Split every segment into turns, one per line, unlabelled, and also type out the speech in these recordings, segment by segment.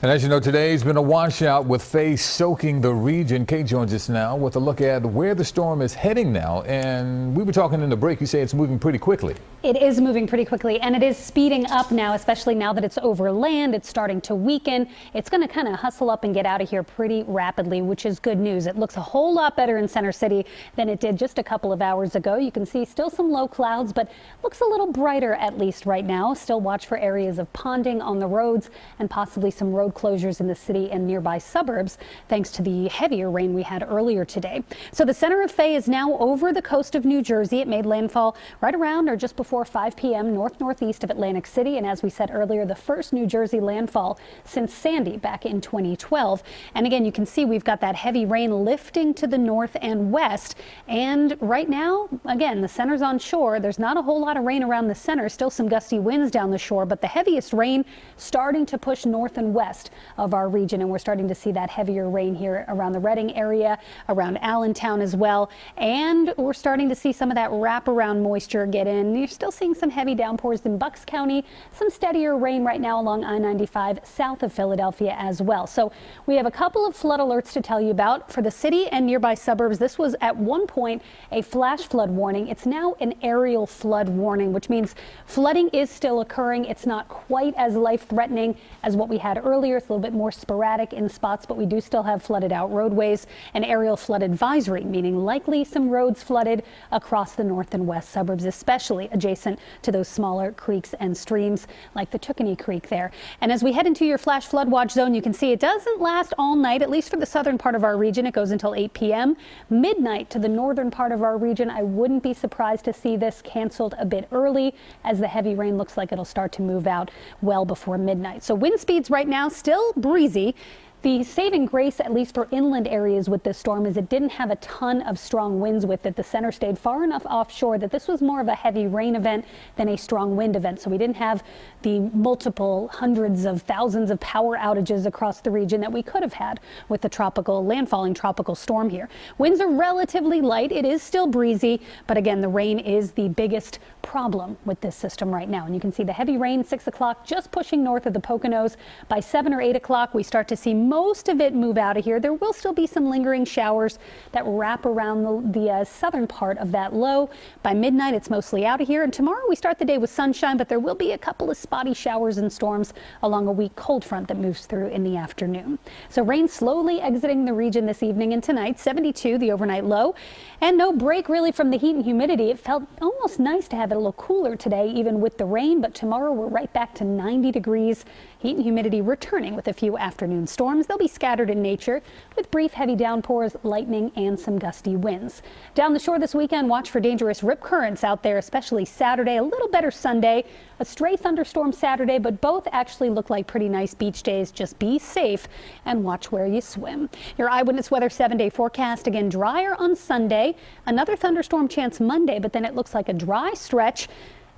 And as you know, today's been a washout with Faye soaking the region. Kate joins us now with a look at where the storm is heading now. And we were talking in the break. You say it's moving pretty quickly.
It is moving pretty quickly, and it is speeding up now, especially now that it's over land. It's starting to weaken. It's going to kind of hustle up and get out of here pretty rapidly, which is good news. It looks a whole lot better in Center City than it did just a couple of hours ago. You can see still some low clouds, but looks a little brighter at least right now. Still watch for areas of ponding on the roads and possibly some road closures in the city and nearby suburbs, thanks to the heavier rain we had earlier today. So the center of Faye is now over the coast of New Jersey. It made landfall right around or just before 5 p.m. northeast of Atlantic City. And as we said earlier, the first New Jersey landfall since Sandy back in 2012. And again, you can see we've got that heavy rain lifting to the north and west. And right now, again, the center's on shore. There's not a whole lot of rain around the center. Still some gusty winds down the shore, but the heaviest rain starting to push north and west of our region. And we're starting to see that heavier rain here around the Reading area, around Allentown as well. And we're starting to see some of that wraparound moisture get in. You're still seeing some heavy downpours in Bucks County, some steadier rain right now along I-95 south of Philadelphia as well. So we have a couple of flood alerts to tell you about. For the city and nearby suburbs, this was at one point a flash flood warning. It's now an aerial flood warning, which means flooding is still occurring. It's not quite as life-threatening as what we had earlier. It's a little bit more sporadic in spots, but we do still have flooded out roadways. An aerial flood advisory, meaning likely some roads flooded across the north and west suburbs, especially adjacent to those smaller creeks and streams like the Tookonie Creek there. And as we head into your flash flood watch zone, you can see it doesn't last all night, at least for the southern part of our region. It goes until 8 p.m. Midnight to the northern part of our region. I wouldn't be surprised to see this canceled a bit early, as the heavy rain looks like it'll start to move out well before midnight. So wind speeds right now still breezy. The saving grace, at least for inland areas with this storm, is it didn't have a ton of strong winds with it. The center stayed far enough offshore that this was more of a heavy rain event than a strong wind event. So we didn't have the multiple hundreds of thousands of power outages across the region that we could have had with the landfalling tropical storm here. Winds are relatively light. It is still breezy, but again, the rain is the biggest problem with this system right now. And you can see the heavy rain, 6 o'clock, just pushing north of the Poconos. By 7 or 8 o'clock, we start to see most of it move out of here. There will still be some lingering showers that wrap around the southern part of that low. By midnight, it's mostly out of here. And tomorrow we start the day with sunshine, but there will be a couple of spotty showers and storms along a weak cold front that moves through in the afternoon. So rain slowly exiting the region this evening and tonight. 72, the overnight low, and no break really from the heat and humidity. It felt almost nice to have it a little cooler today, even with the rain, but tomorrow we're right back to 90 degrees. Heat and humidity returning with a few afternoon storms. They'll be scattered in nature with brief heavy downpours, lightning, and some gusty winds. Down the shore this weekend, watch for dangerous rip currents out there, especially Saturday. A little better Sunday, a stray thunderstorm Saturday, but both actually look like pretty nice beach days. Just be safe and watch where you swim. Your Eyewitness Weather 7-day forecast, again, drier on Sunday. Another thunderstorm chance Monday, but then it looks like a dry stretch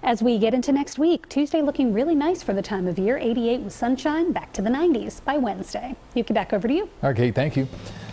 as we get into next week. Tuesday looking really nice for the time of year. 88 with sunshine, back to the 90s by Wednesday. Yuki, back over to you.
Okay, thank you.